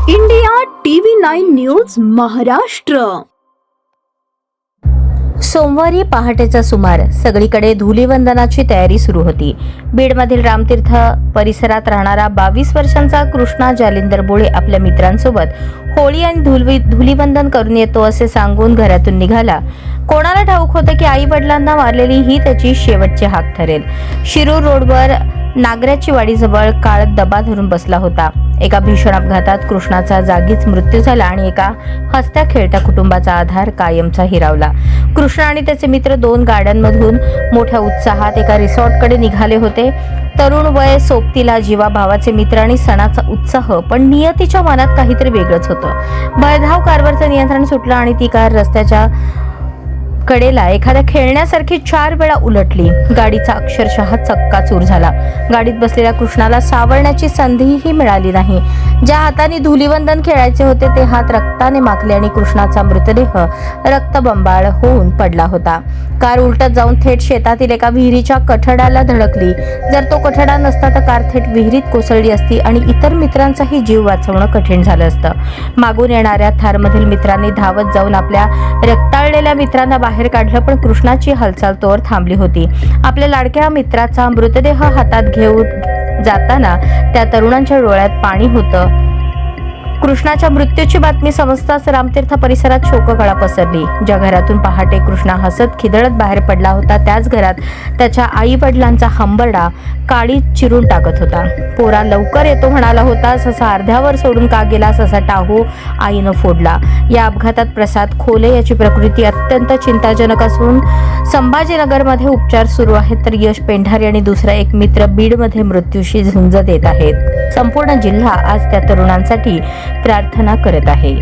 India TV 9 news Maharashtra. सोमवारी पहाटेचा सुमार सगळीकडे धुलीवंदनाची तयारी सुरू होती। बीडमधील रामतीर्थ परिसरात राहणारा 22 वर्षांचा कृष्णा जालिंदर बोळे आपल्या मित्रांसोबत होळी आणि धुलीवंदन करून येतो असे सांगून घरातून निघाला। कोणाला ठाऊक होतं की आई वडिलांना मारलेली ही त्याची शेवटची हाक ठरेल। शिरूर रोडवर नागऱ्याची वाडीजवळ काळ दबा धरून बसला होता। एका भीषण अपघातात कृष्णाचा जागीच मृत्यू झाला आणि एका हसत्या खेळत्या कुटुंबाचा आधार कायमचा हिरावला। कृष्णा आणि त्याचे मित्र 2 गाड्यांमधून मोठ्या उत्साहात एका रिसॉर्टकडे निघाले होते। तरुण वय सोबतीला जीवा भावाचे मित्र आणि सणाचा उत्साह, पण नियतीच्या मनात काहीतरी वेगळंच होतं। भयधाव कारवरचं नियंत्रण सुटलं आणि ती कार रस्त्याच्या कडेला एखाद्या खेळण्यासारखी 4 वेळा उलटली। गाडीचा अक्षरशः चक्काचूर झाला। गाडीत बसलेल्या कृष्णाला सावरण्याची संधीही मिळाली नाही। ज्या हाताने धुलीवंदन खेळायचे होते ते हात रक्ताने माखले आणि कृष्णाचा मृतदेह रक्तबंबाळ होऊन पडला होता। कार उलटत जाऊन थेट शेतातील एका विहिरीच्या कठड्याला धडकली। जर तो कठडा नसता तर कार थेट विहिरीत कोसळली असती आणि इतर मित्रांचाही जीव वाचवणं कठीण झालं असतं। मागून येणाऱ्या थारमधील मित्रांनी धावत जाऊन आपल्या रक्ताळलेल्या मित्रांना बाहेर काढलं, पण कृष्णाची हालचाल तोवर थांबली होती। आपल्या लाडक्या मित्राचा मृतदेह हातात घेऊन जाताना त्या तरुणांच्या डोळ्यात पाणी होतं। कृष्णाच्या मृत्यूची बातमी समजताच रामतीर्थ परिसरात शोककळा पसरली। ज्या घरातून पहाटे कृष्णा हसत खिदळत बाहेर पडला होता त्याच घरात त्याच्या आई वडिलांचा हंबरडा काळी चिरून टाकत होता। पोरा लवकर येतो म्हणाला होता, ससा अर्ध्यावर सोडून का गेला असा टाहू आईनं फोडला। या अपघातात प्रसाद खोले याची प्रकृती अत्यंत चिंताजनक असून संभाजीनगरमध्ये उपचार सुरू आहेत, तर यश पेंढारे आणि दुसरा एक मित्र बीडमध्ये मृत्यूशी झुंज देत आहेत। संपूर्ण जिल्हा आज त्या तरुणांसाठी प्रार्थना करत आहे।